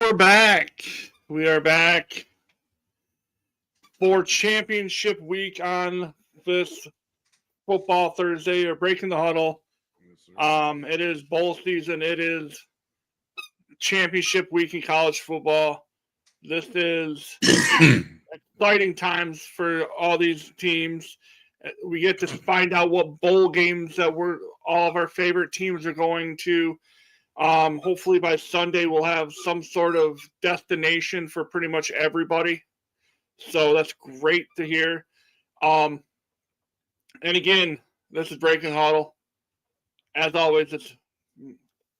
We're back. We are back for championship week on this football Thursday. We're breaking the huddle. It is bowl season. It is championship week in college football. This is exciting times for all these teams. We get to find out what bowl games that all of our favorite teams are going to. Hopefully by Sunday we'll have some sort of destination for pretty much everybody. So that's great to hear. And again, this is Breaking Huddle. As always, it's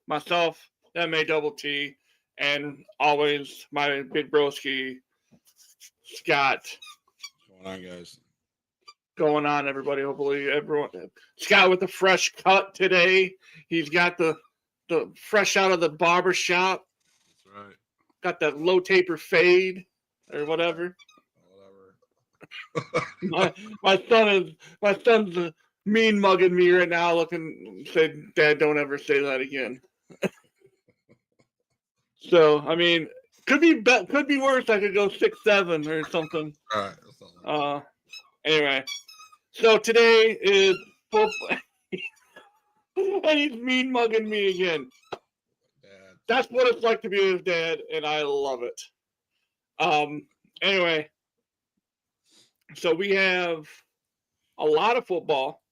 myself, M-A-T-T, and always my big broski, Scott. What's going on, guys? Going on, everybody. Hopefully everyone. Scott with the fresh cut today. He's got the fresh out of the barber shop. That's right. Got that low taper fade or whatever. my son's mean mugging me right now, looking say, "Dad, don't ever say that again." So I mean, could be worse. I could go 6'7" or something. All right. Anyway, so today is football. And he's mean mugging me again. Dad. That's what it's like to be his dad, and I love it. Anyway, so we have a lot of football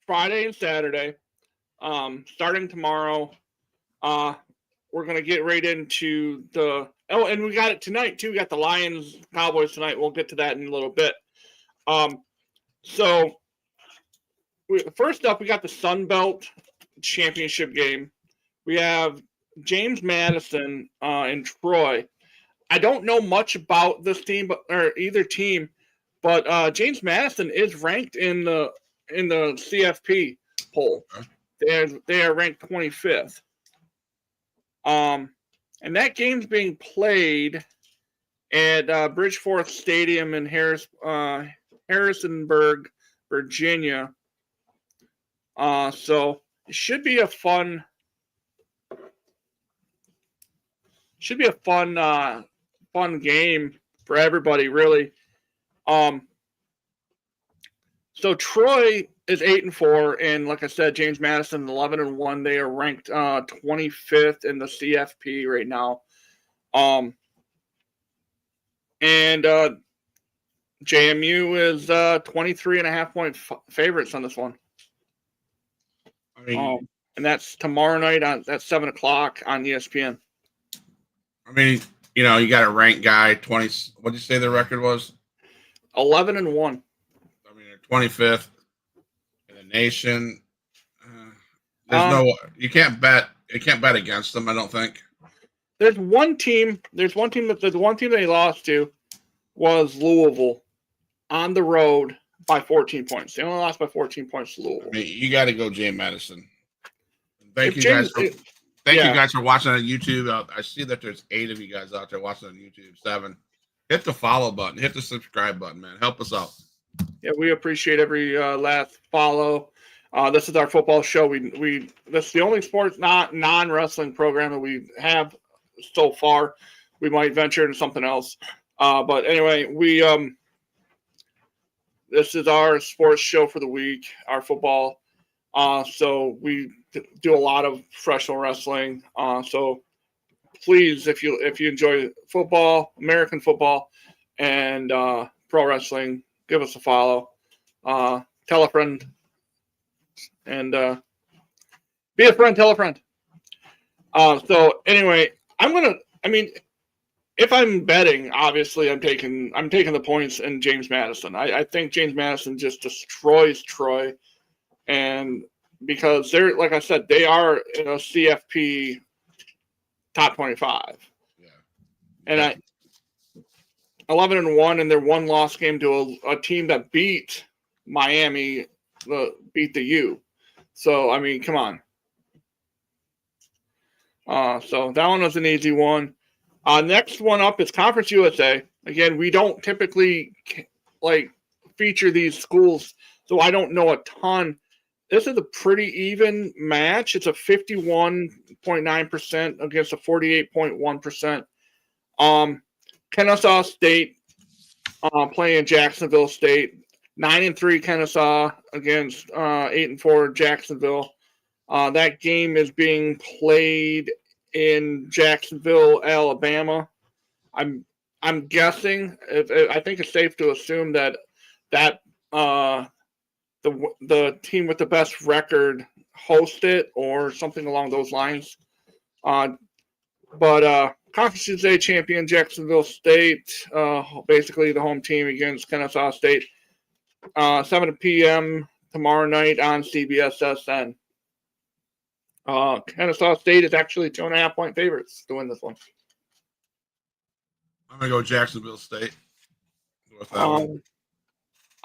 Friday and Saturday. Starting tomorrow, we're gonna get right into and we got it tonight too. We got the Lions Cowboys tonight. We'll get to that in a little bit. So. First up, we got the Sun Belt Championship game. We have James Madison in Troy. I don't know much about this team, or either team, but James Madison is ranked in the CFP poll. They are ranked 25th. And that game's being played at Bridgeforth Stadium in Harrisonburg, Virginia. So it should be a fun game for everybody, really. So Troy is 8-4, and like I said, James Madison 11-1. They are ranked 25th in the CFP right now. And JMU is 23.5 point favorites on this one. I mean, and that's tomorrow night at 7:00 on ESPN. I mean, you got a ranked guy. 20. What did you say the record was? 11-1. I mean, they're 25th in the nation. You can't bet. You can't bet against them. I don't think. There's one team they lost to was Louisville on the road by 14 points. They only lost by 14 points to Louisville. I mean, you got to go James Madison. Thank you guys for watching on YouTube. I see that there's 8 of you guys out there watching on YouTube. 7. Hit the follow button. Hit the subscribe button, man. Help us out. Yeah, we appreciate every last follow. This is our football show. This is the only sports non-wrestling program that we have so far. We might venture into something else. But anyway, this is our sports show for the week, our football. So we do a lot of professional wrestling. So please, if you enjoy football, American football, and pro wrestling, give us a follow. Tell a friend, and be a friend. Tell a friend. So anyway, if I'm betting, obviously I'm taking the points in James Madison. I think James Madison just destroys Troy, and because they're, like I said, they are in a CFP top 25. Yeah. And 11-1 in their one loss game to a team that beat Miami, beat the U. So I mean, come on. So that one was an easy one. Next one up is Conference USA. Again, we don't typically feature these schools, so I don't know a ton. this is a pretty even match. It's a 51.9% against a 48.1%. Kennesaw State playing Jacksonville State. 9-3 Kennesaw against 8-4 Jacksonville. That game is being played in Jacksonville, Alabama. I'm guessing. I think it's safe to assume that the team with the best record host it or something along those lines. But Conference USA champion Jacksonville State, basically the home team against Kennesaw State. 7 p.m. tomorrow night on CBS-SN. Kennesaw State is actually 2.5-point favorites to win this one. I'm going to go Jacksonville State. I'm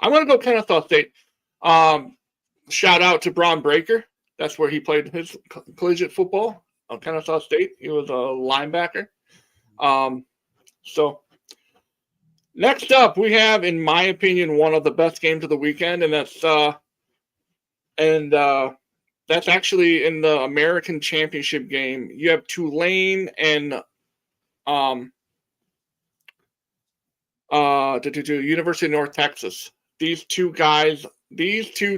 going to go Kennesaw State. Shout out to Braun Breaker. That's where he played his collegiate football. Kennesaw State. He was a linebacker. So next up, we have, in my opinion, one of the best games of the weekend, and that's actually in the American Championship game. You have Tulane and University of North Texas. These two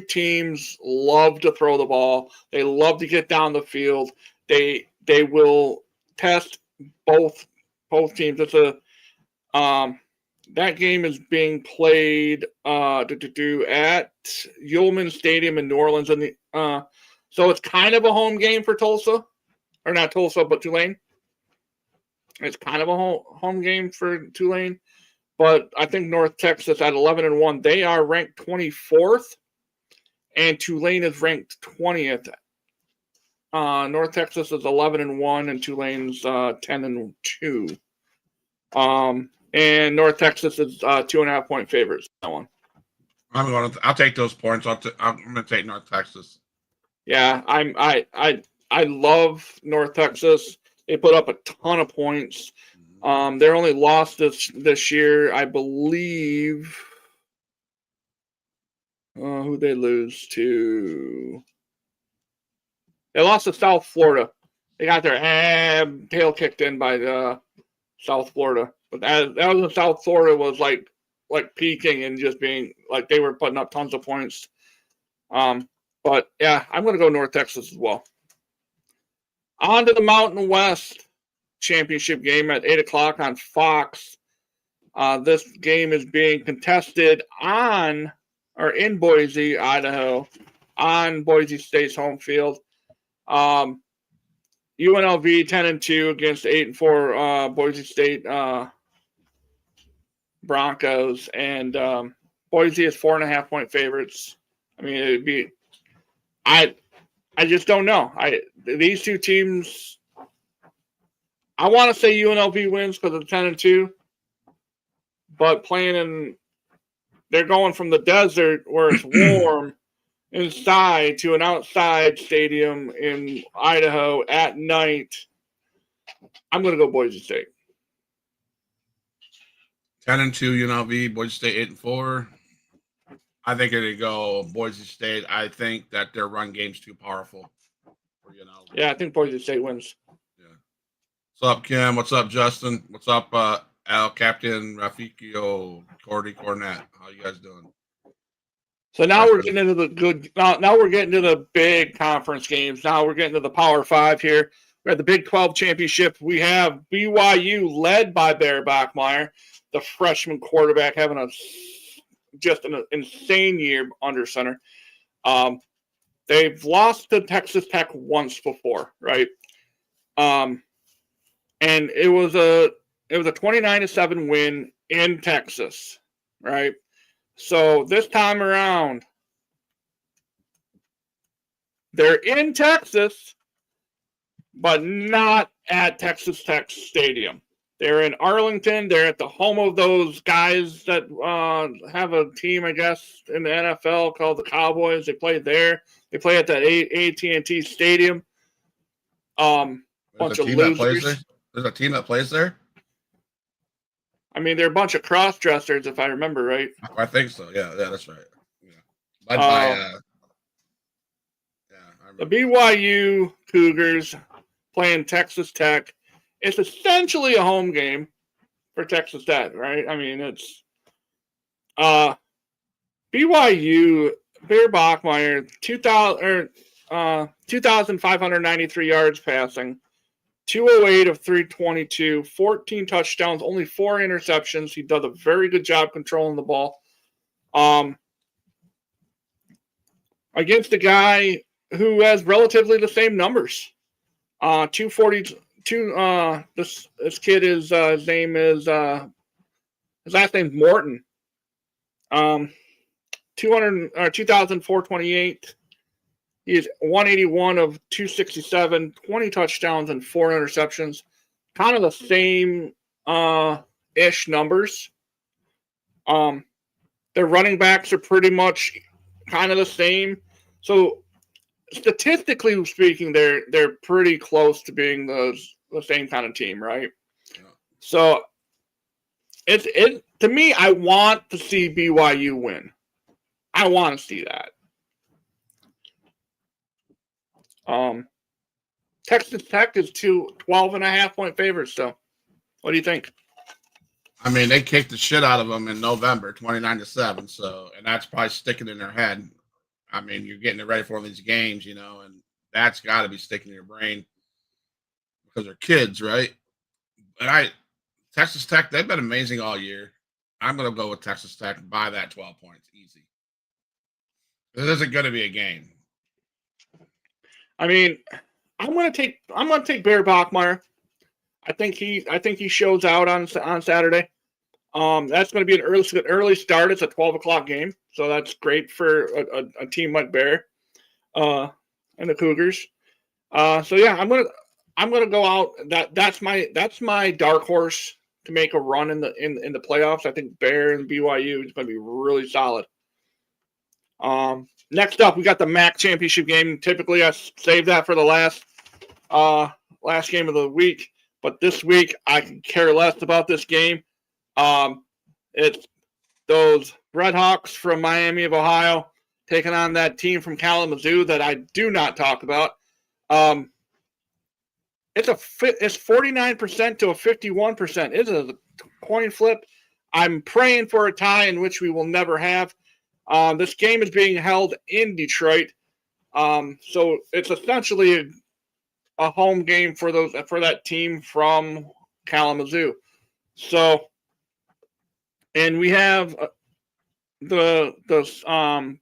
teams love to throw the ball. They love to get down the field. They will test both teams. It's that game is being played at Ullman Stadium in New Orleans, and so it's kind of a home game for Tulsa, or not Tulsa, but Tulane. It's kind of a home game for Tulane, but I think North Texas at 11-1, they are ranked 24th, and Tulane is ranked 20th. North Texas is 11-1, and Tulane's 10-2. And North Texas is 2.5-point favorites. That one. I'll take those points. I'm going to take North Texas. Yeah, I love North Texas. They put up a ton of points. Their only loss this year, I believe. Who they lose to? They lost to South Florida. They got their tail kicked in by South Florida. But that was when South Florida was like peaking and just being like they were putting up tons of points. But yeah, I'm going to go North Texas as well. On to the Mountain West Championship game at 8:00 on Fox. This game is being contested in Boise, Idaho, on Boise State's home field. UNLV 10-2 against 8-4 Boise State Broncos, and Boise is 4.5-point favorites. I mean, it'd be. I just don't know. These two teams. I want to say UNLV wins because of 10-2, but they're going from the desert where it's warm inside to an outside stadium in Idaho at night. I'm going to go Boise State. 10-2 UNLV, Boise State 8-4. I think it'd go Boise State. I think that their run game's too powerful for UNLV. Yeah, I think Boise State wins. Yeah. What's up, Kim? What's up, Justin? What's up, Al Captain Raficio, Cordy Cornett? How you guys doing? So now we're getting into the good. Now we're getting to the big conference games. Now we're getting to the Power Five here. We have the Big 12 championship. We have BYU led by Bear Bachmeier, the freshman quarterback, having just an insane year under center. They've lost to Texas Tech once before, right? And it was a 29-7 win in Texas, right? So this time around, they're in Texas, but not at Texas Tech Stadium. They're in Arlington. They're at the home of those guys that have a team, I guess, in the NFL called the Cowboys. They play there. They play at that AT&T Stadium. Bunch of losers. There's a team that plays there? I mean, they're a bunch of cross-dressers, if I remember right. I think so. Yeah, that's right. Yeah. The BYU Cougars playing Texas Tech. It's essentially a home game for Texas Tech, right? I mean, it's BYU, Bear Bachmeier, 2,593 yards passing, 208 of 322, 14 touchdowns, only 4 interceptions. He does a very good job controlling the ball. Against a guy who has relatively the same numbers. 242. This kid is his last name's Morton. 2,428. He is 181 of 267, 20 touchdowns and 4 interceptions. Kind of the same ish numbers. Their running backs are pretty much kind of the same. So statistically speaking, they're pretty close to being the same kind of team, right? Yeah. So it to me, I want to see BYU win. I want to see that. Texas Tech is 12.5-point favorites. So, what do you think? I mean, they kicked the shit out of them in November, 29-7. So, and that's probably sticking in their head. I mean, you're getting ready for all these games, you know, and that's got to be sticking in your brain because they're kids, right? And Texas Tech, they've been amazing all year. I'm going to go with Texas Tech by that 12 points, easy. This isn't going to be a game. I mean, I'm going to take Bear Bachmeier. I think he shows out on Saturday. That's going to be an early start. It's a 12:00 game, so that's great for a team like Bear and the Cougars. So yeah, I'm gonna go out. That's my dark horse to make a run in the playoffs. I think Bear and BYU is going to be really solid. Next up, we got the MAC championship game. Typically, I save that for the last game of the week, but this week I can care less about this game. It's those Redhawks from Miami of Ohio taking on that team from Kalamazoo that I do not talk about. It's 49% to a 51%. It's a coin flip. I'm praying for a tie in which we will never have. This game is being held in Detroit, so it's essentially a home game for that team from Kalamazoo. So, and we have the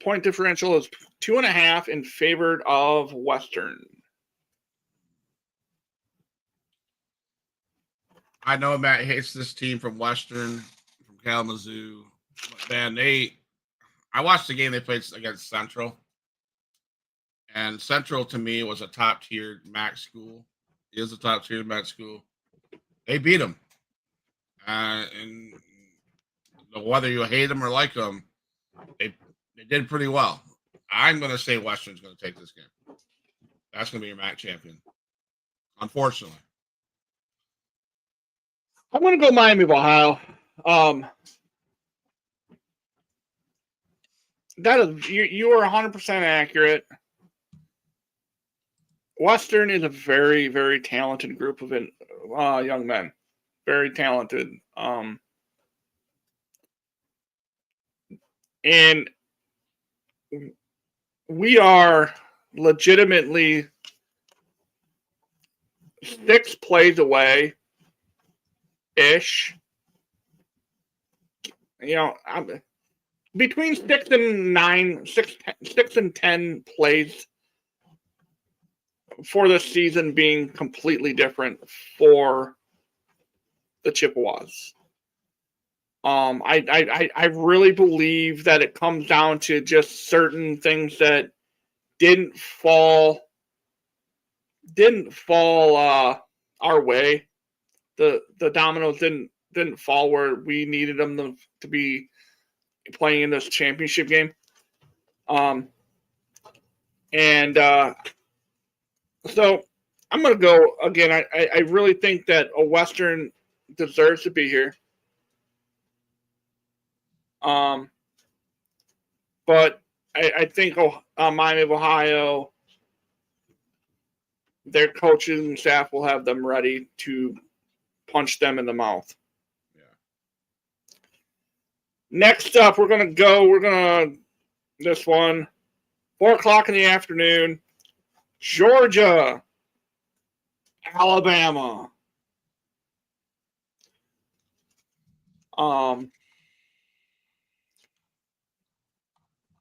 point differential is 2.5 in favor of Western. I know Matt hates this team from Western, from Kalamazoo. But man, I watched the game they played against Central. And Central, to me, was a top-tier MAC school. It is a top-tier MAC school. They beat them. And whether you hate them or like them, they did pretty well. I'm going to say Western's going to take this game. That's going to be your MAC champion. Unfortunately. I'm going to go Miami of Ohio. That is, you are 100% accurate. Western is a very, very talented group of young men. Very talented. And we are legitimately 6 plays away ish. You know, between 6 and 10 plays for this season being completely different for the Chippewas. I really believe that it comes down to just certain things that didn't fall our way. The dominoes didn't fall where we needed them to be playing in this championship game. So I'm going to go again. I really think that a Western deserves to be here. But I think Miami of Ohio their coaching staff will have them ready to punch them in the mouth. Yeah. Next up, this one, 4 o'clock in the afternoon, Georgia, Alabama.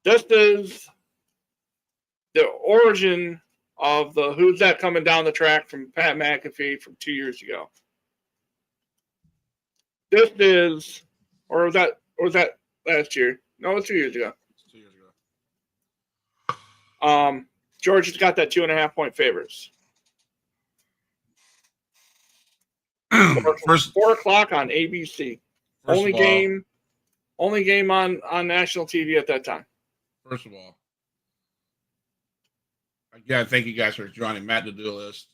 This is the origin of the Who's That Coming Down the Track from Pat McAfee from 2 years ago. This is, or was that last year? No, it was 2 years ago. It's 2 years ago. Georgia's got that 2.5 point favorites. First, 4 o'clock on ABC. Only game on national TV at that time. First of all, again, thank you guys for joining. Matt the Duelist,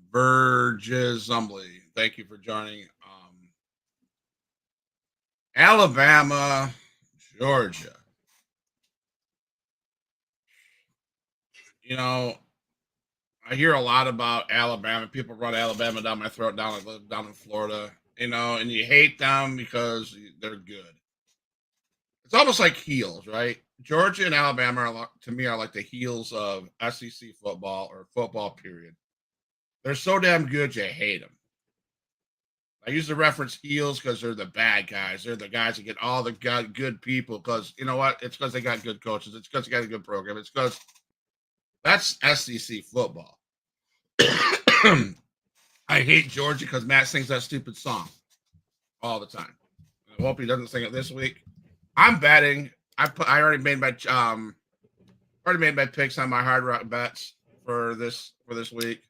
Burgess Zumbly, thank you for joining. Alabama, Georgia. You know, I hear a lot about Alabama. People run Alabama down my throat down in Florida, you know, and you hate them because they're good. It's almost like heels, right? Georgia and Alabama, to me, are like the heels of SEC football or football, period. They're so damn good, you hate them. I use the reference heels because they're the bad guys. They're the guys that get all the good people because, you know what? It's because they got good coaches. It's because they got a good program. It's because that's SEC football. I hate Georgia because Matt sings that stupid song all the time. I hope he doesn't sing it this week. I'm betting. I already made my picks on my Hard Rock bets for this week.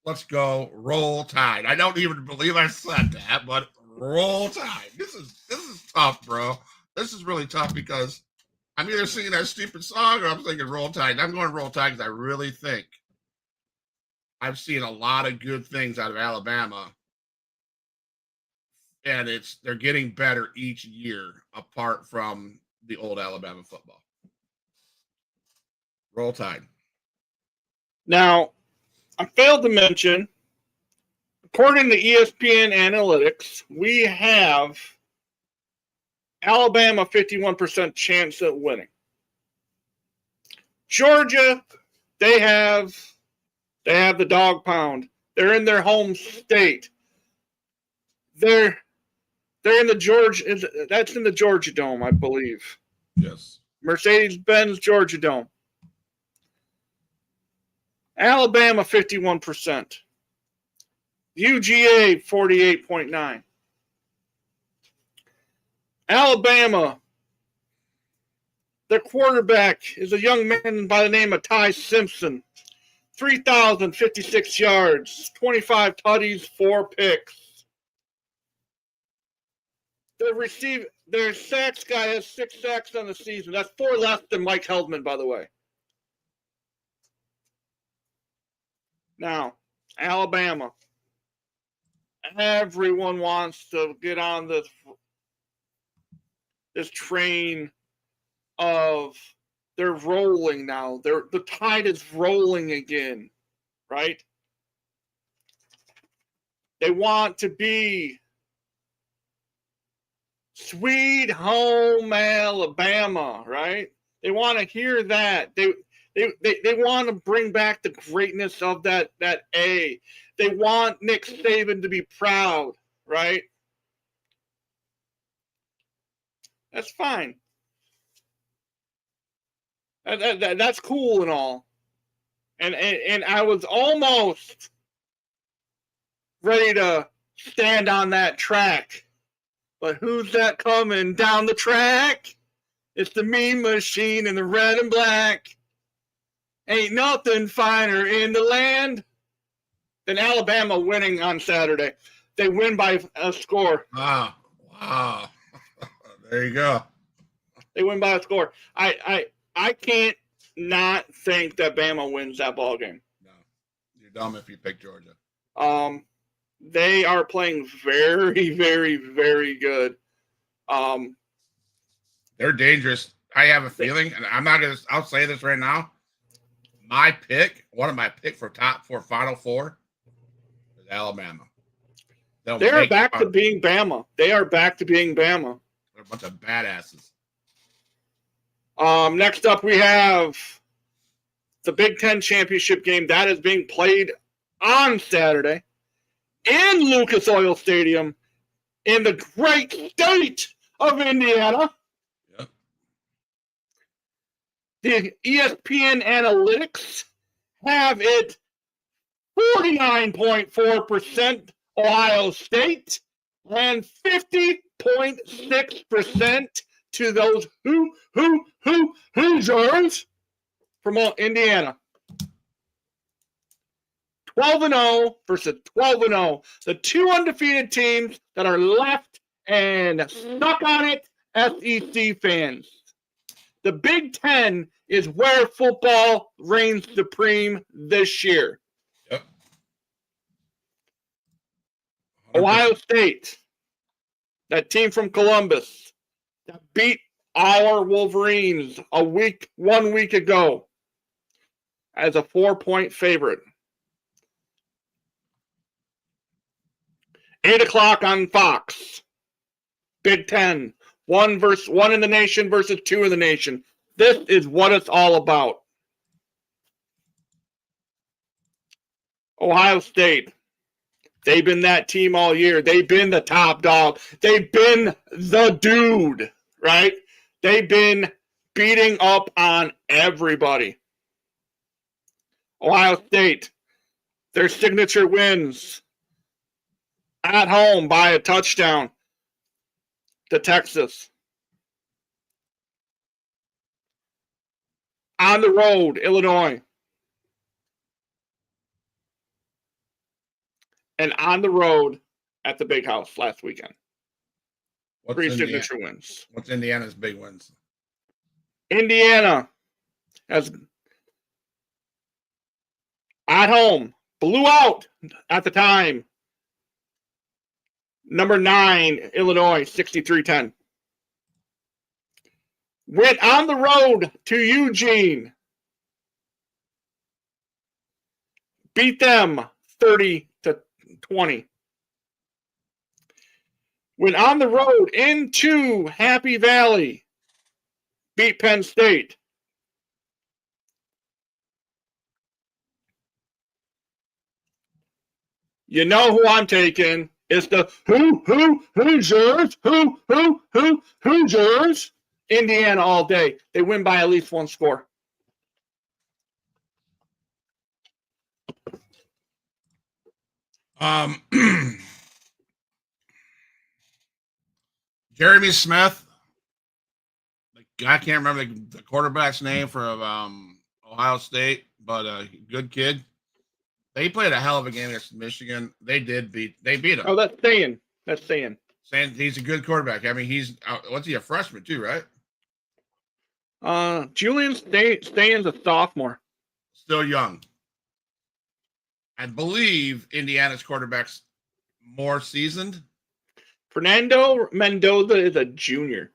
Let's go. Roll Tide. I don't even believe I said that, but Roll Tide. This is tough, bro. This is really tough because I'm either singing that stupid song or I'm thinking Roll Tide. I'm going Roll Tide because I really think I've seen a lot of good things out of Alabama, and they're getting better each year apart from the old Alabama football. Roll Tide. Now, I failed to mention, according to ESPN Analytics, we have Alabama 51% chance at winning. Georgia, they have the dog pound. They're in their home state. They're in the Georgia. That's in the Georgia Dome, I believe. Yes. Mercedes-Benz Georgia Dome. Alabama 51%. UGA 48.9. Alabama, their quarterback is a young man by the name of Ty Simpson. 3,056 yards, 25 tutties, 4 picks. Their sacks guy has 6 sacks on the season. That's 4 less than Mike Heldman, by the way. Now, Alabama. Everyone wants to get on this train of they're rolling now. The tide is rolling again, right? They want to be Sweet Home Alabama, right? They want to hear that. They want to bring back the greatness of that A. They want Nick Saban to be proud, right? That's fine. That's cool and all. And I was almost ready to stand on that track. But who's that coming down the track? It's the Mean Machine in the red and black. Ain't nothing finer in the land than Alabama winning on Saturday. They win by a score. Wow. There you go. They win by a score. I can't not think that Bama wins that ball game. No. You're dumb if you pick Georgia. They are playing very, very, very good. They're dangerous. I have a feeling, and I'll say this right now. one of my pick for top 4 Final Four is Alabama. They are back to being Bama. They're a bunch of badasses. Next up, we have the Big Ten championship game that is being played on Saturday in Lucas Oil Stadium in the great state of Indiana. Yep. The ESPN analytics have it 49.4% Ohio State and 50.6% to those Hoosiers from Indiana. 12-0 versus 12-0. The two undefeated teams that are left and stuck on it, SEC fans. The Big Ten is where football reigns supreme this year. Yep. 100%. Ohio State, that team from Columbus, that beat our Wolverines 1 week ago as a 4-point favorite. 8 o'clock on Fox. Big Ten. One in the nation versus 2 in the nation. This is what it's all about. Ohio State. They've been that team all year. They've been the top dog. They've been the dude, right? They've been beating up on everybody. Ohio State. Their signature wins. At home by a touchdown to Texas. On the road, Illinois. And on the road at the Big House last weekend. 3 signature wins. What's Indiana's big wins? Indiana has at home blew out at the time. Number 9, Illinois, 63-10. Went on the road to Eugene. Beat them 30-20. Went on the road into Happy Valley. Beat Penn State. You know who I'm taking. It's the Hoosiers. Indiana all day. They win by at least 1 score. Jeremy Smith. I can't remember the quarterback's name for Ohio State, but good kid. They played a hell of a game against Michigan. They beat them. Oh, that's saying. Saying he's a good quarterback. I mean, he's what's he, a freshman too, right? Julian Stayen's a sophomore. Still young. I believe Indiana's quarterback's more seasoned. Fernando Mendoza is a junior.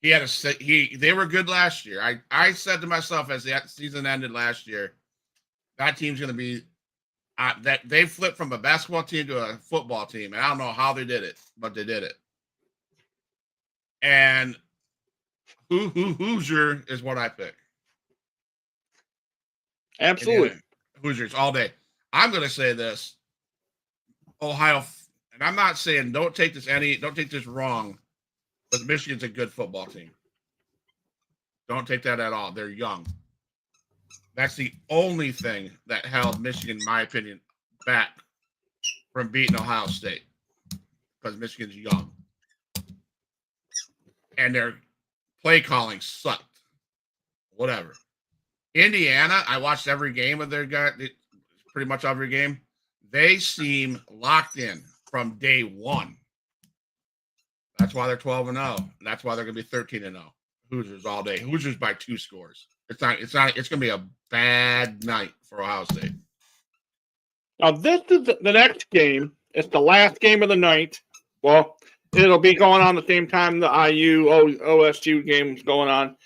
They were good last year. I said to myself as the season ended last year, that team's going to be that they flipped from a basketball team to a football team, and I don't know how they did it, but they did it. And Hoosier is what I pick. Absolutely, Hoosiers all day. I'm going to say this, Ohio, and I'm not saying don't take this wrong, but Michigan's a good football team. Don't take that at all. They're young. That's the only thing that held Michigan, in my opinion, back from beating Ohio State, because Michigan's young. And their play calling sucked. Whatever. Indiana, I watched every game of their guy, pretty much every game. They seem locked in from day one. That's why they're 12-0. And that's why they're going to be 13-0. Hoosiers all day. Hoosiers by 2 scores. It's going to be a bad night for Ohio State. Now, this is the next game. It's the last game of the night. Well, it'll be going on the same time the IU OSU game is going on.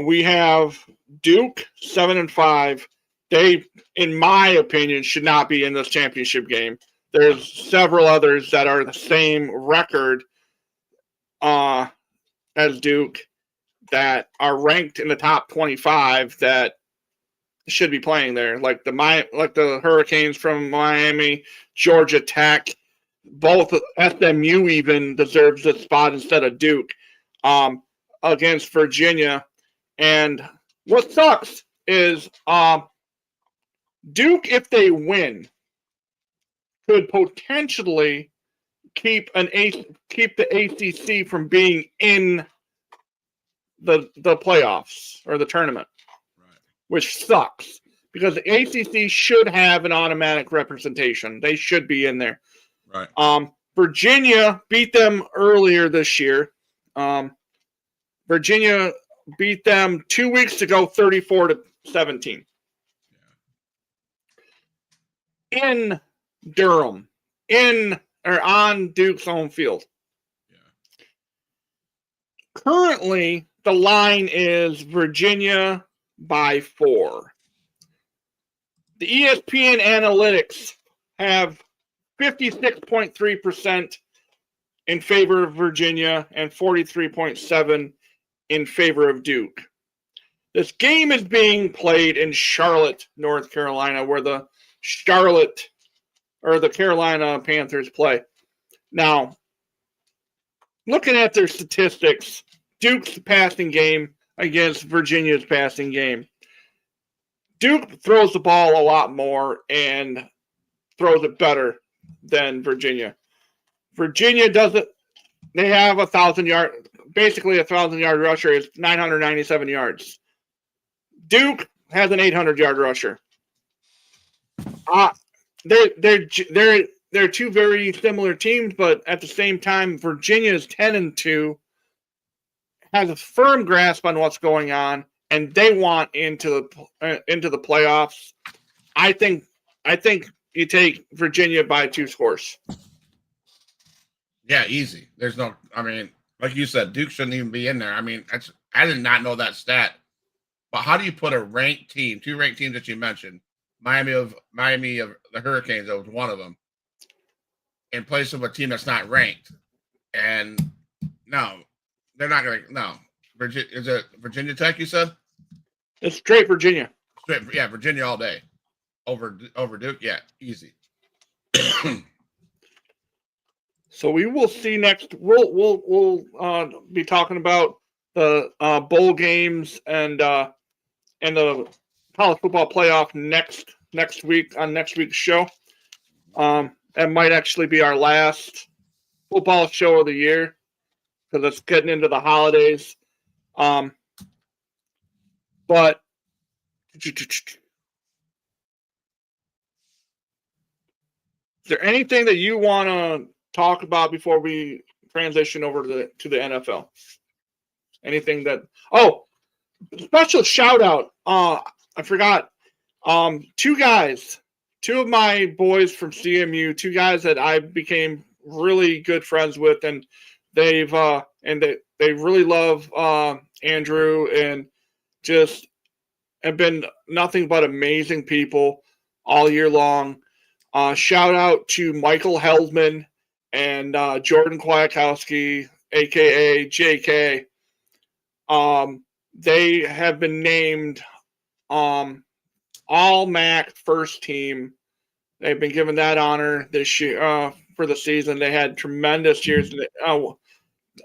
We have Duke 7-5. They, in my opinion, should not be in this championship game. There's several others that are the same record as Duke that are ranked in the top 25 that should be playing there, like the Hurricanes from Miami, Georgia Tech, both SMU even deserves this spot instead of Duke against Virginia. And what sucks is Duke, if they win, could potentially keep the ACC from being in the playoffs or the tournament, right, which sucks because the ACC should have an automatic representation. They should be in there. Right. Virginia beat them earlier this year. Virginia beat them 2 weeks ago, 34-17. Yeah. In Durham, on Duke's home field. Yeah. Currently, the line is Virginia by 4. The ESPN analytics have 56.3% in favor of Virginia and 43.7% in favor of Duke. This game is being played in Charlotte, North Carolina, where the Carolina Panthers play. Now, looking at their statistics, Duke's passing game against Virginia's passing game. Duke throws the ball a lot more and throws it better than Virginia. Virginia doesn't. They have 1,000-yard, basically a 1,000-yard rusher is 997 yards. Duke has an 800-yard rusher. They're two very similar teams, but at the same time, Virginia is 10-2, has a firm grasp on what's going on, and they want into the playoffs. I think you take Virginia by 2 scores. Yeah, easy. There's no. I mean, like you said, Duke shouldn't even be in there. I mean, I did not know that stat. But how do you put a ranked team, 2 ranked teams that you mentioned, Miami of the Hurricanes, that was one of them, in place of a team that's not ranked? And no, they're not going to. No, is it Virginia Tech? You said it's straight Virginia. Yeah, Virginia all day over Duke. Yeah, easy. So we will see next. We'll be talking about the bowl games and the college football playoff next week on next week's show. That might actually be our last football show of the year because it's getting into the holidays. But is there anything that you want to talk about before we transition over to the NFL? Anything that special shout out. I forgot. 2 of my boys from CMU, 2 guys that I became really good friends with, and they really love Andrew and just have been nothing but amazing people all year long. Shout out to Michael Heldman and Jordan Kwiatkowski, a.k.a. JK. They have been named All-MAC first team. They've been given that honor this year for the season. They had tremendous years.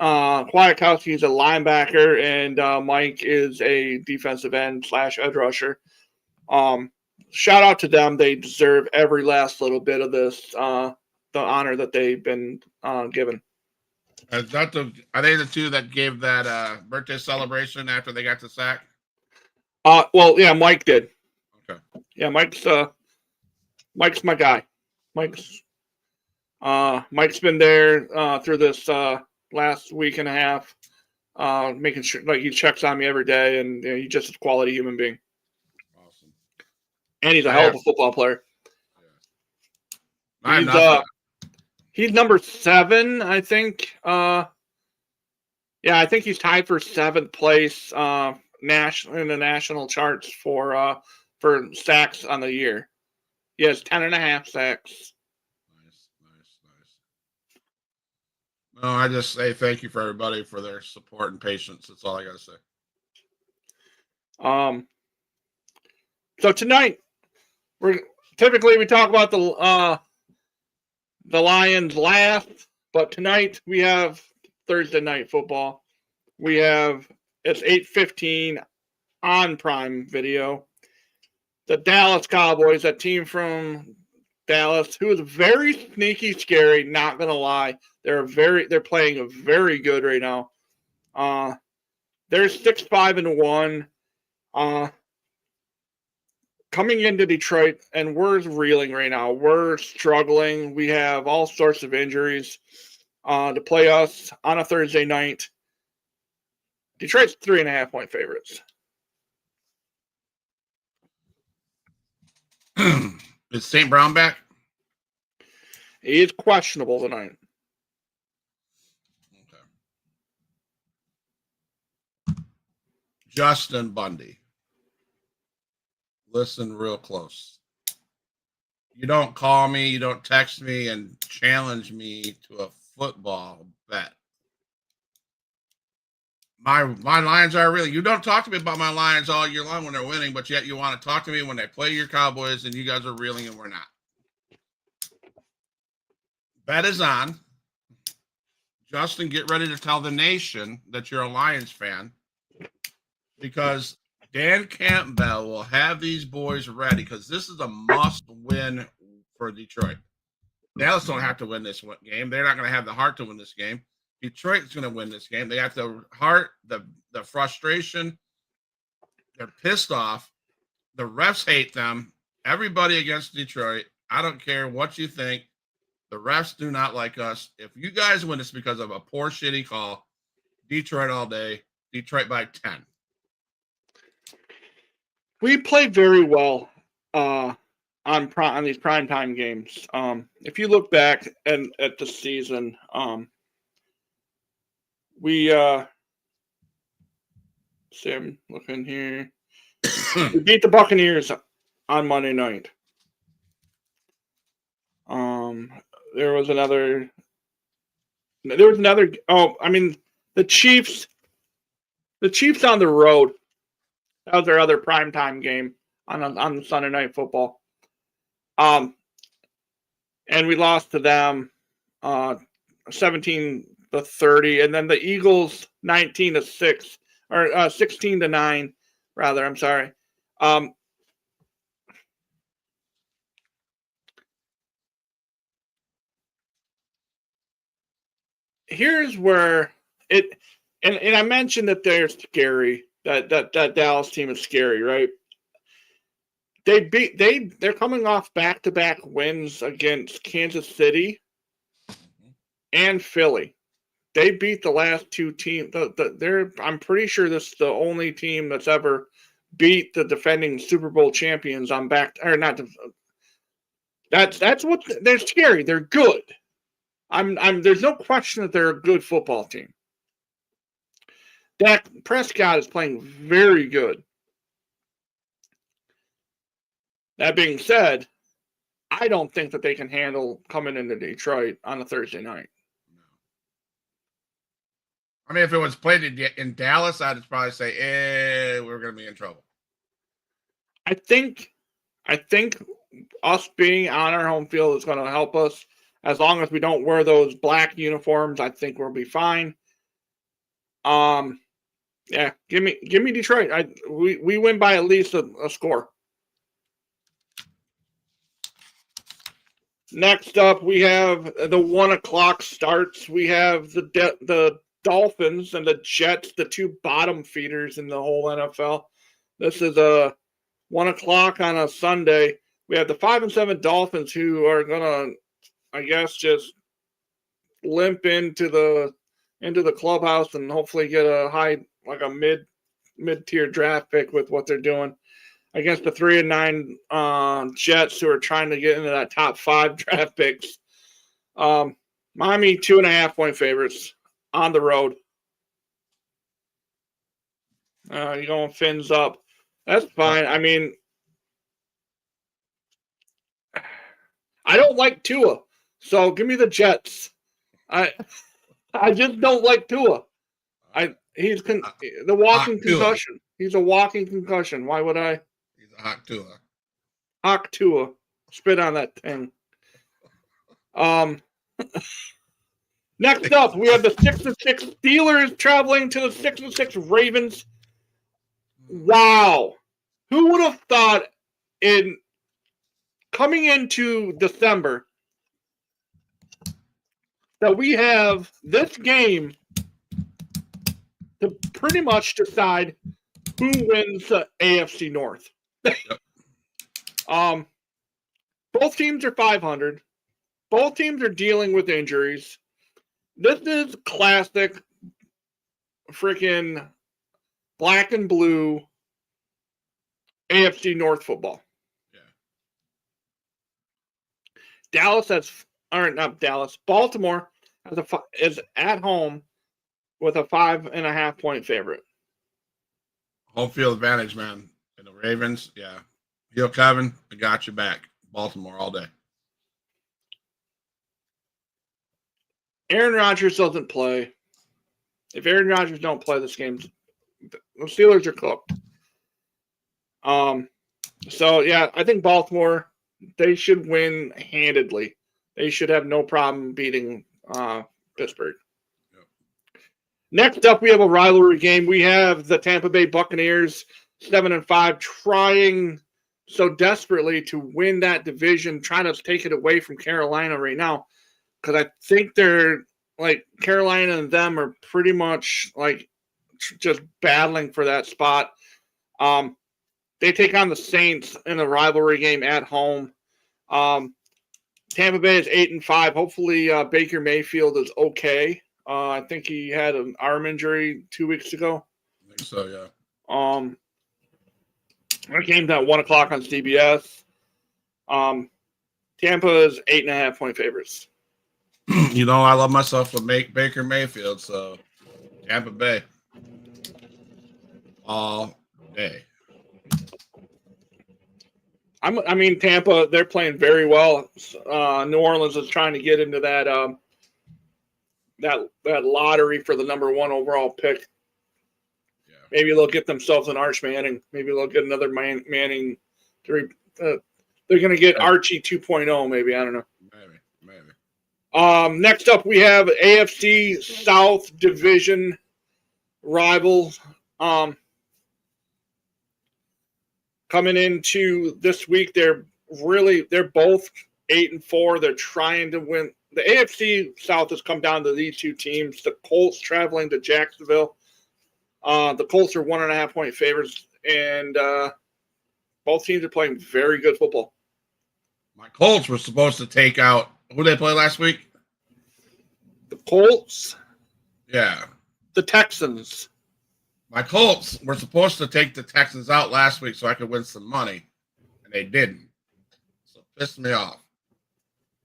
Kwiatkowski is a linebacker, and Mike is a defensive end / edge rusher. Shout out to them. They deserve every last little bit of this, the honor that they've been given. Are they the 2 that gave that birthday celebration after they got the sack? Well, yeah, Mike did. Okay. Yeah, Mike's my guy. Mike's been there through this last week and a half, making sure like he checks on me every day, and he's just a quality human being. Awesome. And he's a hell of a football player. Yeah. He's number 7, I think. I think he's tied for 7th place in the national charts for sacks on the year. He has 10.5 sacks. Nice. No, I just say thank you for everybody for their support and patience. That's all I gotta say. So tonight, we talk about the Lions last, but tonight we have Thursday night football. It's 8:15 on Prime Video. The Dallas Cowboys, that team from Dallas, who is very sneaky, scary. Not gonna lie, they're playing very good right now. They're 6-5-1. Coming into Detroit, and we're reeling right now. We're struggling. We have all sorts of injuries to play us on a Thursday night. Detroit's 3.5-point favorites. Is St. Brown back? He is questionable tonight. Okay. Justin Bundy. Listen real close. You don't call me, you don't text me and challenge me to a football bet. My Lions are really. You don't talk to me about my Lions all year long when they're winning, but yet you want to talk to me when they play your Cowboys and you guys are reeling and we're not. Bet is on. Justin, get ready to tell the nation that you're a Lions fan because Dan Campbell will have these boys ready because this is a must-win for Detroit. Dallas don't have to win this game. They're not going to have the heart to win this game. Detroit's going to win this game. They have the heart, the frustration. They're pissed off. The refs hate them. Everybody against Detroit. I don't care what you think. The refs do not like us. If you guys win, it's because of a poor, shitty call. Detroit all day. Detroit by 10. We play very well on these primetime games. If you look back at the season, we see, I'm looking here. We beat the Buccaneers on Monday night. There was another. Oh, I mean, the Chiefs. The Chiefs on the road. That was their other primetime game on Sunday Night Football. And we lost to them 17-30, and then the Eagles 19-6 or 16-9, rather. I'm sorry. Here's where it, and I mentioned that they're scary. That Dallas team is scary, right? They're coming off back-to-back wins against Kansas City and Philly. They beat the last two teams. I'm pretty sure this is the only team that's ever beat the defending Super Bowl champions on back or not. That's what they're scary. They're good. There's no question that they're a good football team. Dak Prescott is playing very good. That being said, I don't think that they can handle coming into Detroit on a Thursday night. I mean, if it was played in Dallas, I'd probably say, we're going to be in trouble. I think us being on our home field is going to help us. As long as we don't wear those black uniforms, I think we'll be fine. Yeah, give me Detroit. We win by at least a score. Next up, we have the 1:00 starts. We have the Dolphins and the Jets, the two bottom feeders in the whole NFL. This is a 1:00 on a Sunday. We have the 5-7 Dolphins who are gonna, I guess, just limp into the clubhouse and hopefully get a high, like a mid-tier draft pick with what they're doing against the 3-9 Jets who are trying to get into that top 5 draft picks. Miami 2.5-point favorites on the road. You're going fins up. That's fine. I mean, I don't like Tua, so give me the Jets. I just don't like Tua. He's the walking concussion. He's a walking concussion. Why would I? He's a hot Tua. Hawk Tua. Spit on that thing. Next up, we have the 6-6 Steelers traveling to the 6-6 Ravens. Wow. Who would have thought in coming into December that we have this game to pretty much decide who wins the AFC North? Both teams are 500. Both teams are dealing with injuries. This is classic freaking black and blue AFC North football. Yeah. Baltimore is at home with a 5.5 point favorite. Home field advantage, man. And the Ravens, yeah. Yo, Kevin, I got you back. Baltimore all day. Aaron Rodgers doesn't play. If Aaron Rodgers don't play this game, the Steelers are cooked. So yeah, I think Baltimore, they should win handedly. They should have no problem beating Pittsburgh. Yep. Next up, we have a rivalry game. We have the Tampa Bay Buccaneers, 7-5, trying so desperately to win that division, trying to take it away from Carolina right now. Because I think they're like Carolina and them are pretty much like just battling for that spot. They take on the Saints in a rivalry game at home. Tampa Bay is 8-5. Hopefully, Baker Mayfield is okay. I think he had an arm injury 2 weeks ago. I think so, yeah. That game's at 1 o'clock on CBS. Tampa is 8.5 point favorites. You know, I love myself with Baker Mayfield, so Tampa Bay all day. I mean, Tampa, they're playing very well. New Orleans is trying to get into that lottery for the number 1 overall pick. Yeah. Maybe they'll get themselves an Arch Manning. Maybe they'll get another Manning. They're going to get Archie 2.0, maybe. I don't know. Maybe. Next up, we have AFC South Division rivals. Coming into this week, they're both 8-4. They're trying to win. The AFC South has come down to these two teams. The Colts traveling to Jacksonville. The Colts are 1.5 point favorites, and both teams are playing very good football. My Colts were supposed to take out who they play last week? The Colts. Yeah. The Texans. My Colts were supposed to take the Texans out last week so I could win some money, and they didn't. So it pissed me off.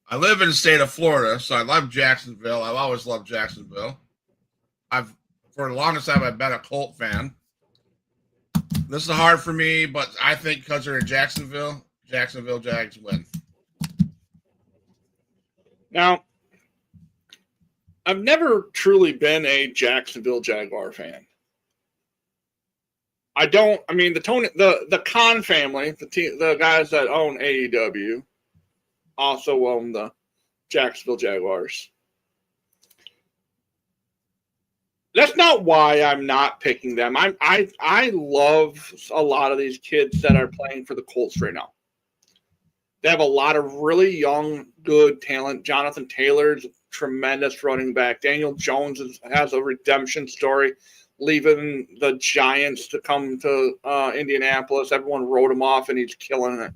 I live in the state of Florida, so I love Jacksonville. I've always loved Jacksonville. For the longest time, I've been a Colt fan. This is hard for me, but I think because they're in Jacksonville Jags win. Now, I've never truly been a Jacksonville Jaguar fan. The Khan family, the guys that own AEW, also own the Jacksonville Jaguars. That's not why I'm not picking them. I love a lot of these kids that are playing for the Colts right now. They have a lot of really young, good talent. Jonathan Taylor's a tremendous running back. Daniel Jones has a redemption story, leaving the Giants to come to Indianapolis. Everyone wrote him off, and he's killing it.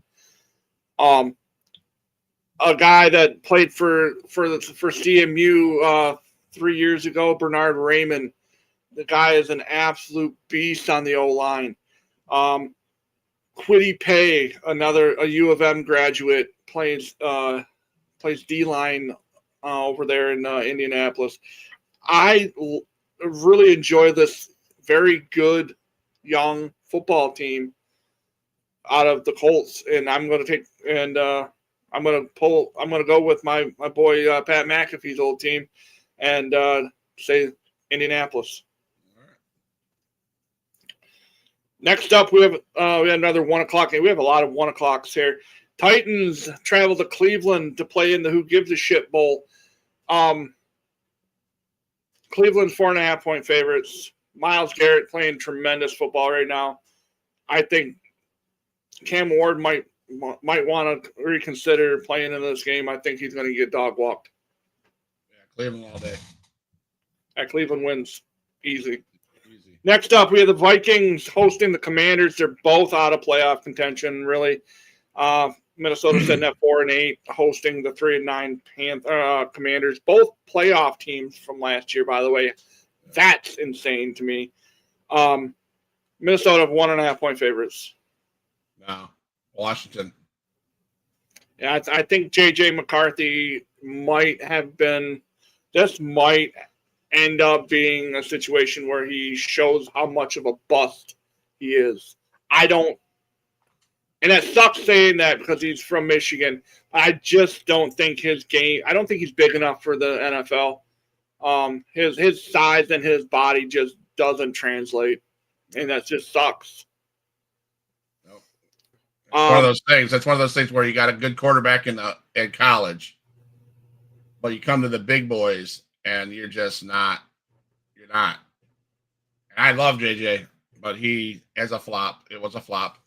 A guy that played for CMU 3 years ago, Bernard Raymond. The guy is an absolute beast on the O-line. Kwity Paye, a U of M graduate, plays D-line over there in Indianapolis. I really enjoy this very good young football team out of the Colts, and I'm going to go with my boy Pat McAfee's old team, and say Indianapolis. Next up, we have another 1 o'clock game. We have a lot of 1 o'clocks here. Titans travel to Cleveland to play in the Who Gives a Shit Bowl. Cleveland's 4.5-point favorites. Myles Garrett playing tremendous football right now. I think Cam Ward might want to reconsider playing in this game. I think he's going to get dog walked. Yeah, Cleveland all day. Cleveland wins easy. Next up, we have the Vikings hosting the Commanders. They're both out of playoff contention, really. Minnesota sitting at 4-8, hosting the 3-9 Commanders. Both playoff teams from last year, by the way. That's insane to me. Minnesota 1.5-point favorites. No, Washington. Yeah, I think J.J. McCarthy might have been. This might end up being a situation where he shows how much of a bust he is. And that sucks saying that because he's from Michigan. I just don't think his game. I don't think he's big enough for the NFL. His size and his body just doesn't translate, and that just sucks. Nope. One of those things. That's one of those things where you got a good quarterback in college, but you come to the big boys and you're just not. You're not. And I love JJ, but he as a flop. It was a flop.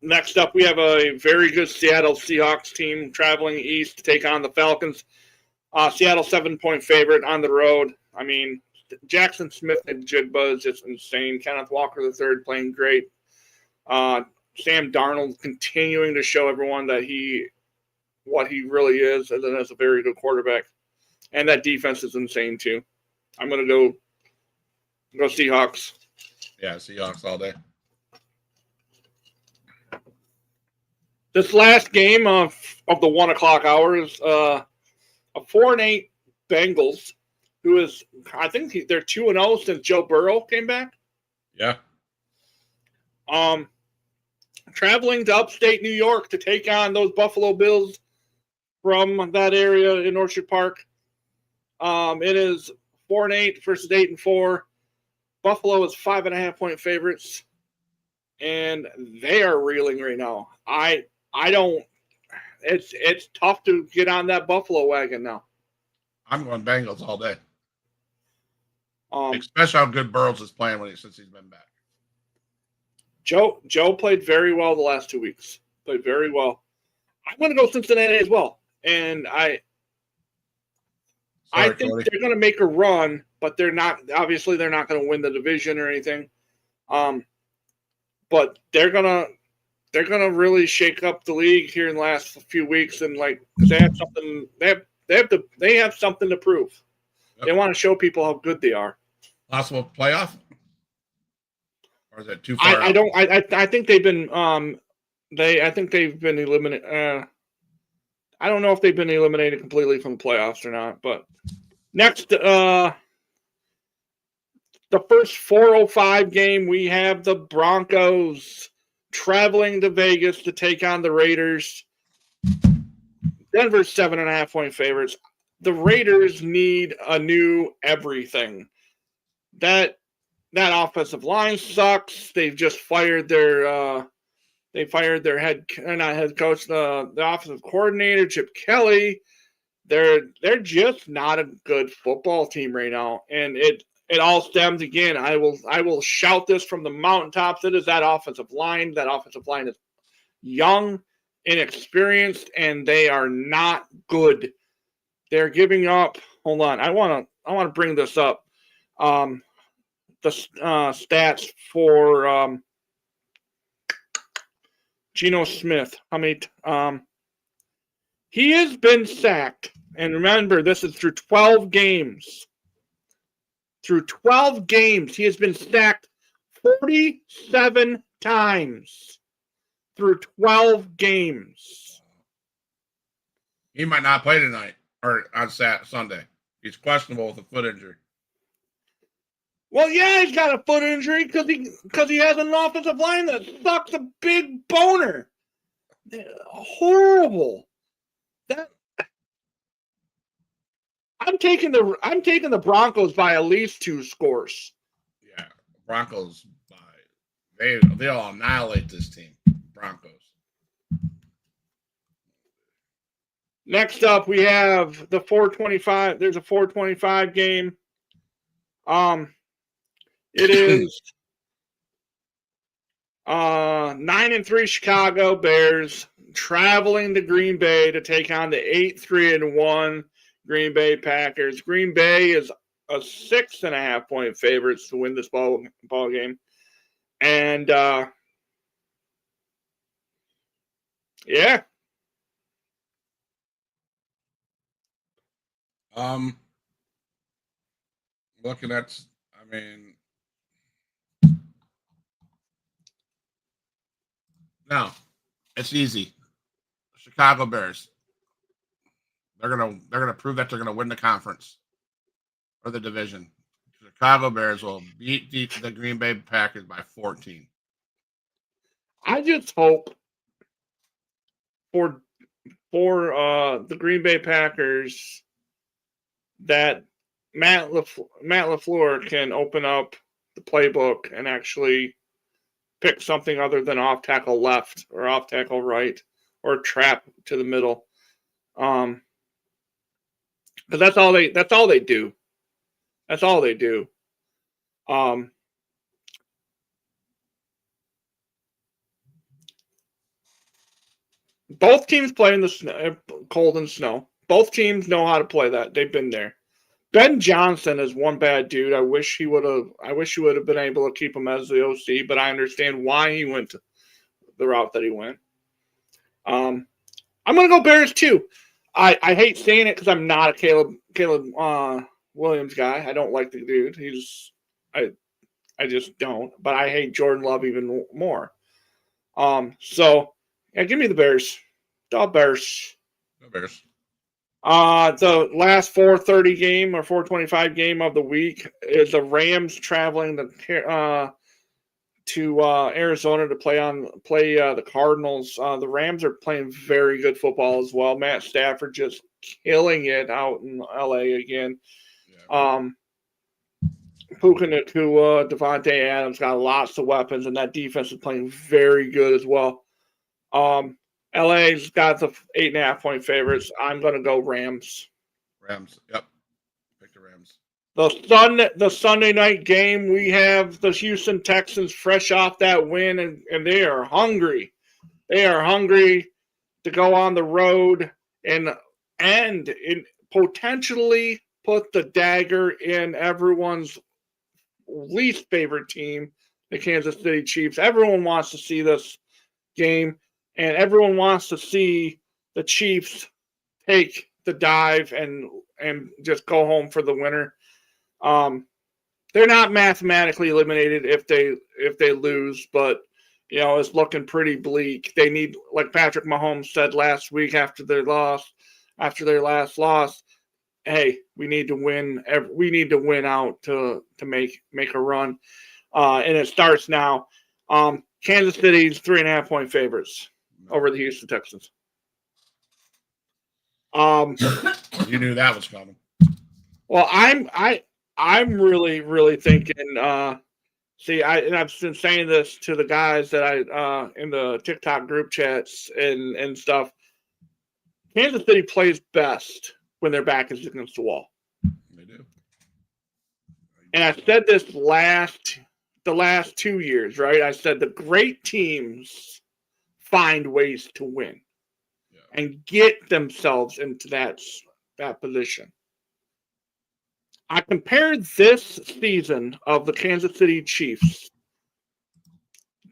Next up, we have a very good Seattle Seahawks team traveling east to take on the Falcons. Seattle 7-point favorite on the road. I mean, Jackson Smith and Jigba is just insane. Kenneth Walker III playing great. Sam Darnold continuing to show everyone that what he really is, and then as a very good quarterback. And that defense is insane too. I'm gonna go Seahawks. Yeah, Seahawks all day. This last game of the 1 o'clock hour is a 4-8 Bengals, who is, I think they're 2-0 since Joe Burrow came back. Yeah. Traveling to upstate New York to take on those Buffalo Bills from that area in Orchard Park. It is 4-8 versus 8-4. Buffalo is 5.5-point favorites, and they are reeling right now. I don't. It's tough to get on that Buffalo wagon now. I'm going Bengals all day. Especially how good Burrows is playing since he's been back. Joe played very well the last 2 weeks. Played very well. I'm going to go Cincinnati as well, and I think they're going to make a run, but they're not. Obviously, they're not going to win the division or anything. But they're gonna really shake up the league here in the last few weeks, and they have something. They have something to prove. Yep. They want to show people how good they are. Possible playoff, or is that too far? I think they've been. I think they've been eliminated. I don't know if they've been eliminated completely from the playoffs or not. But next, the first 4:05 game, we have the Broncos traveling to Vegas to take on the Raiders. Denver's 7.5-point favorites. The Raiders need a new everything. That offensive line sucks. They've just fired their head coach, the offensive coordinator, Chip Kelly. They're just not a good football team right now, and it all stems again. I will shout this from the mountaintops. It is that offensive line. That offensive line is young, inexperienced, and they are not good. They're giving up. Hold on, I want to bring this up. The stats for Geno Smith. How many? He has been sacked, and remember, this is through 12 games. Through 12 games, he has been sacked 47 times. Through 12 games. He might not play tonight or on Sunday. He's questionable with a foot injury. Well, yeah, he's got a foot injury because he has an offensive line that sucks a big boner. Horrible. I'm taking the Broncos by at least 2 scores. Yeah, Broncos they'll annihilate this team. Broncos. Next up, we have the 425. There's a 425 game. It is 9-3 Chicago Bears traveling to Green Bay to take on the 8-3-1 Green Bay Packers. Green Bay is a 6.5 point favorites to win this ball game, and yeah. Looking at, I mean, no, it's easy. Chicago Bears. They're gonna prove that they're gonna win the conference or the division. Chicago Bears will beat the Green Bay Packers by 14. I just hope for the Green Bay Packers that Matt LaFleur can open up the playbook and actually pick something other than off tackle left or off tackle right or trap to the middle. Because that's all they do. That's all they do. Both teams play in the cold and snow. Both teams know how to play that. They've been there. Ben Johnson is one bad dude. I wish you would have been able to keep him as the OC, but I understand why he went the route that he went. I'm gonna go Bears too. I hate saying it because I'm not a Caleb Williams guy. I don't like the dude. I just don't. But I hate Jordan Love even more. So yeah, give me the Bears. The Bears. The Bears. The last 4:30 game or 4:25 game of the week is the Rams traveling to Arizona to play the Cardinals. The Rams are playing very good football as well. Matt Stafford just killing it out in LA again. Yeah. Puka Nacua, Devontae Adams got lots of weapons, and that defense is playing very good as well. LA's got the 8.5 point favorites. I'm going to go Rams. Rams, yep. Pick the Rams. The Sunday night game, we have the Houston Texans fresh off that win, and they are hungry. They are hungry to go on the road and potentially put the dagger in everyone's least favorite team, the Kansas City Chiefs. Everyone wants to see this game, and everyone wants to see the Chiefs take the dive and just go home for the winner. They're not mathematically eliminated if they lose, but it's looking pretty bleak. They need, like Patrick Mahomes said last week after their last loss, hey, we need to win. We need to win out to make a run, and it starts now. Kansas City's 3.5 point favorites over the Houston Texans. You knew that was coming. Well, I'm really, really thinking. I've been saying this to the guys that I in the TikTok group chats and stuff. Kansas City plays best when their back is against the wall. They do. And I said this the last 2 years, right? I said the great teams find ways to win and get themselves into that position. I compared this season of the Kansas City Chiefs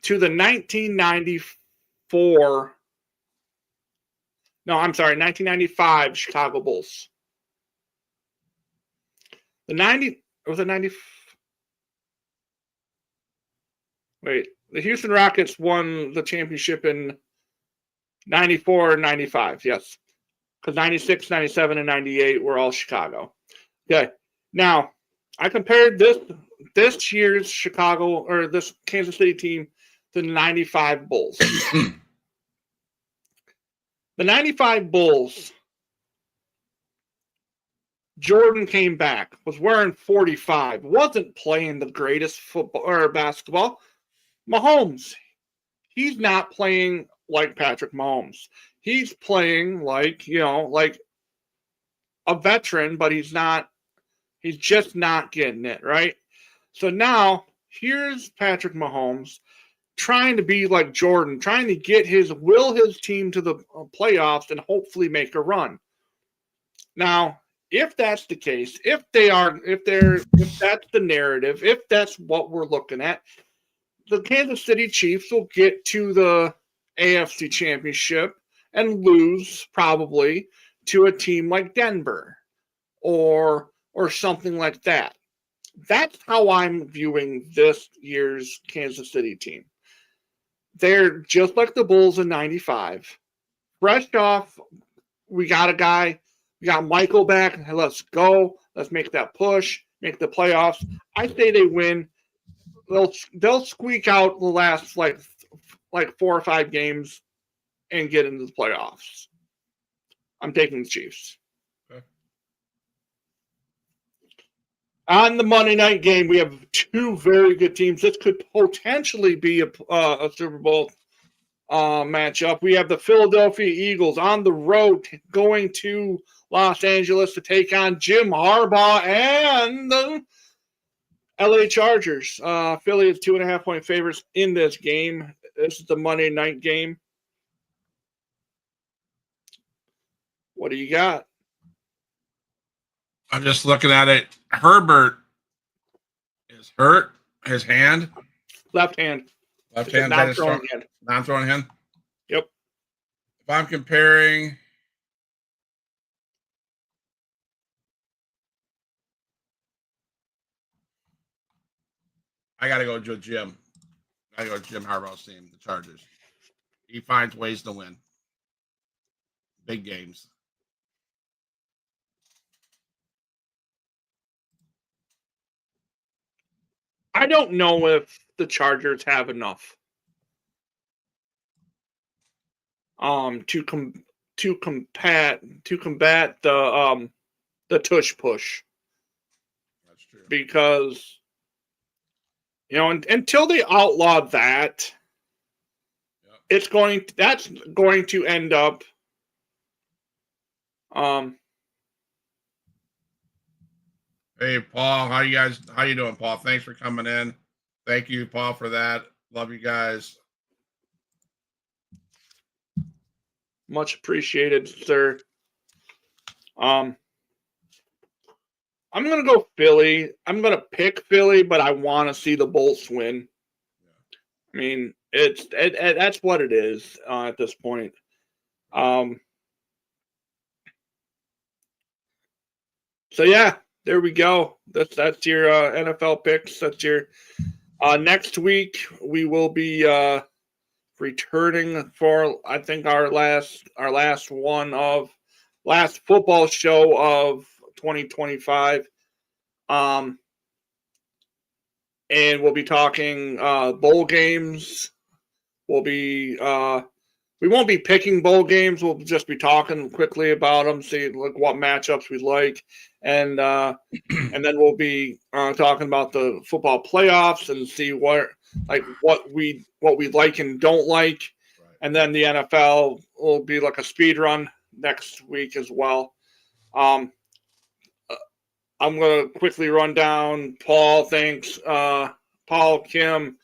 to the 1995 Chicago Bulls. The Houston Rockets won the championship in 94 and 95, yes. Because 96, 97, and 98 were all Chicago. Okay. Now, I compared this this year's Chicago or this Kansas City team to the 95 Bulls. The 95 Bulls, Jordan came back, was wearing 45, wasn't playing the greatest football or basketball. Mahomes, he's not playing like Patrick Mahomes. He's playing like, like a veteran, but he's just not getting it, right? So now here's Patrick Mahomes trying to be like Jordan, trying to will his team to the playoffs and hopefully make a run. Now, if that's the case, if that's the narrative, if that's what we're looking at, the Kansas City Chiefs will get to the AFC Championship and lose probably to a team like Denver or something like that. That's how I'm viewing this year's Kansas City team. They're just like the Bulls in 95. Fresh off, we got a guy, we got Michael back. Let's go. Let's make that push, make the playoffs. I say they win. They'll squeak out the last like 4 or 5 games and get into the playoffs. I'm taking the Chiefs. Okay. On the Monday night game, we have 2 very good teams. This could potentially be a Super Bowl matchup. We have the Philadelphia Eagles on the road going to Los Angeles to take on Jim Harbaugh and the LA Chargers. Philly is 2.5-point favorites in this game. This is the Monday night game. What do you got? I'm just looking at it. Herbert is hurt. His hand. Left hand. Left hand. Non-throwing hand. Non-throwing hand. Yep. If I'm comparing, I got to go to Jim. I go to Jim Harbaugh's team, the Chargers. He finds ways to win. Big games. I don't know if the Chargers have enough to combat the tush push. That's true. Because until they outlaw that, that's going to end up Hey, Paul, how you doing, Paul? Thanks for coming in. Thank you, Paul, for that. Love you guys. Much appreciated, sir. I'm going to go Philly. I'm going to pick Philly, but I want to see the Bolts win. I mean, that's what it is at this point. So, yeah. There we go. That's your NFL picks. That's your next week. We will be returning for I think our last football show of 2025. And we'll be talking bowl games. We won't be picking bowl games. We'll just be talking quickly about them, see what matchups we like, and then we'll be talking about the football playoffs and see what we like and don't like, right. And then the NFL will be like a speed run next week as well. I'm gonna quickly run down Paul. Thanks, Paul, Kim,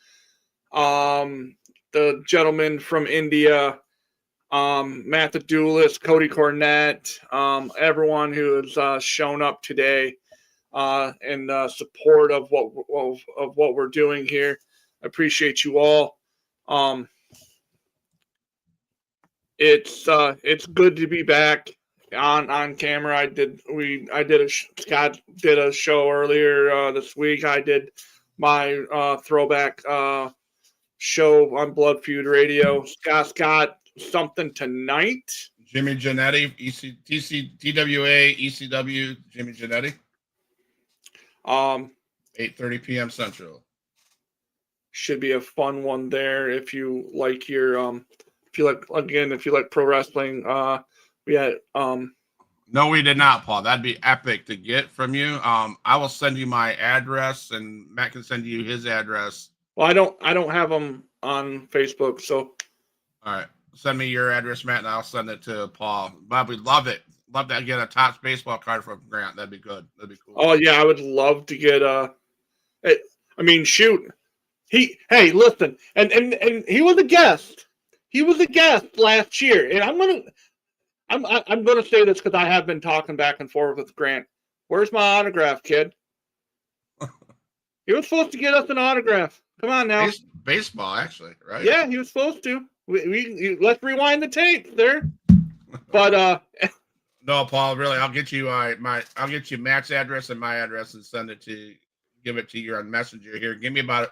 the gentleman from India. Matt the Duelist, Cody Cornett, everyone who has shown up today in support of what we're doing here. I appreciate you all. It's good to be back on camera. Scott did a show earlier this week. I did my throwback show on Blood Feud Radio. Scott's got something tonight. Jimmy Giannetti, TWA, ECW, Jimmy Giannetti. 8:30 p.m. Central. Should be a fun one there if you like your if you like pro wrestling. We had No, we did not, Paul. That'd be epic to get from you. I will send you my address, and Matt can send you his address. Well, I don't have them on Facebook, so. All right, send me your address, Matt, and I'll send it to Paul. Bob, we'd love it. Love to get a Topps baseball card from Grant. That'd be good. That'd be cool. Oh yeah, I would love to get I mean, shoot. Hey, listen, and he was a guest. He was a guest last year, and I'm gonna say this because I have been talking back and forth with Grant. Where's my autograph, kid? He was supposed to get us an autograph. Come on now. Baseball, actually, right? Yeah, he was supposed to. Let's rewind the tape there. But no, Paul, really, I'll get you I'll get you Matt's address and my address and give it to you on Messenger here. Give me about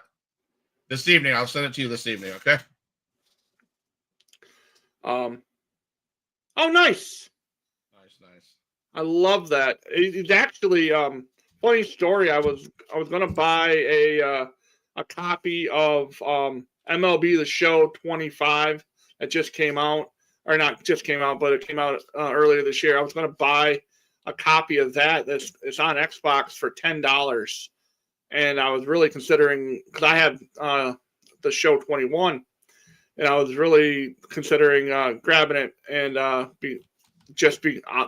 this evening. I'll send it to you this evening, okay? Oh, nice. Nice. I love that. It's actually funny story. I was gonna buy a copy of MLB The Show 25 that just came out, or not just came out, but it came out earlier this year. I was gonna buy a copy of that. It's on Xbox for $10, and I was really considering because I had The Show 21, and I was really considering grabbing it and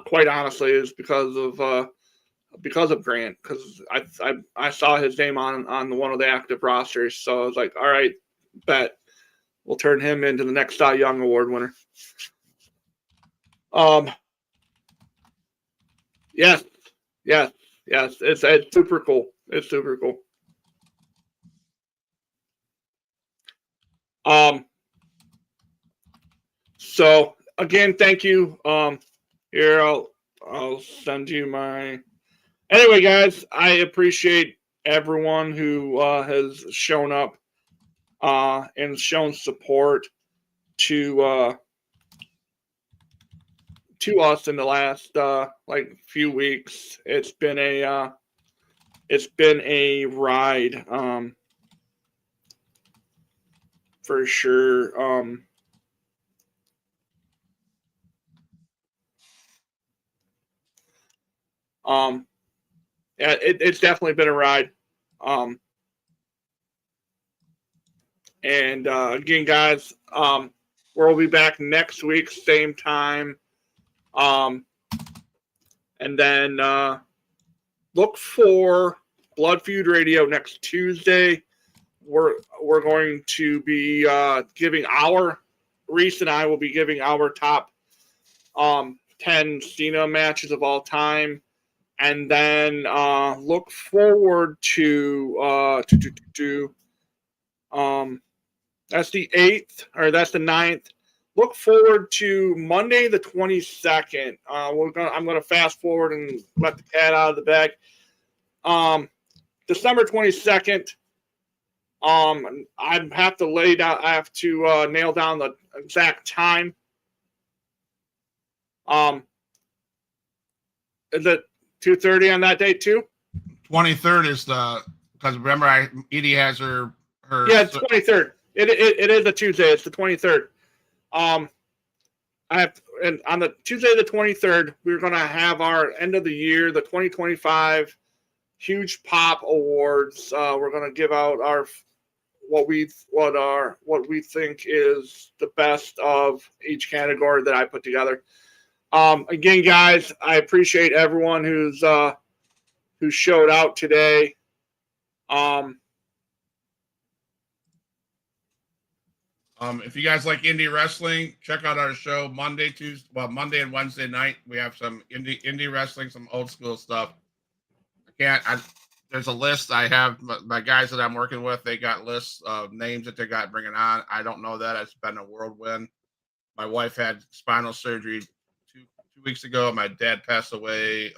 quite honestly is because of Grant, because I saw his name on one of the active rosters, so I was like, all right, bet we'll turn him into the next Cy Young Award winner. Yes, it's super cool. It's super cool. So again, thank you. Here I'll send you my. Anyway, guys, I appreciate everyone who has shown up and shown support to us in the last few weeks. It's been a ride for sure. Yeah, it's definitely been a ride. And again, guys, we'll be back next week, same time. And then look for Blood Feud Radio next Tuesday. We're going to be giving Reese and I will be giving our top 10 Cena matches of all time. And then look forward to that's the 8th, or that's the 9th. Look forward to Monday the 22nd. I'm gonna fast forward and let the cat out of the bag. December 22nd. I have to nail down the exact time. Is it 2:30 on that date too? 23rd is because remember Edie has her. Yeah, it's 23rd. It is a Tuesday. It's the 23rd. And on the Tuesday the 23rd, we're gonna have our end of the year, the 2025 Huge Pop Awards. We're gonna give out what we think is the best of each category that I put together. Again, guys, I appreciate everyone who showed out today. If you guys like indie wrestling, check out our show Monday and Wednesday night. We have some indie wrestling, some old school stuff. There's a list. I have my guys that I'm working with. They got lists of names that they got bringing on. I don't know that. It's been a whirlwind. My wife had spinal surgery 2 weeks ago. My dad passed away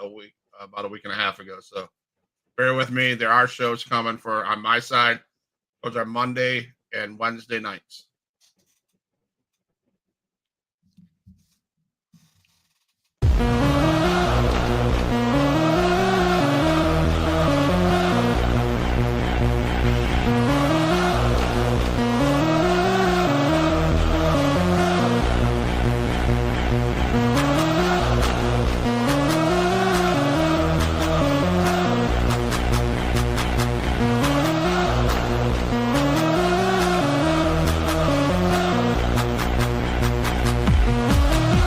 about a week and a half ago. So bear with me. There are shows coming on my side. Those are Monday and Wednesday nights.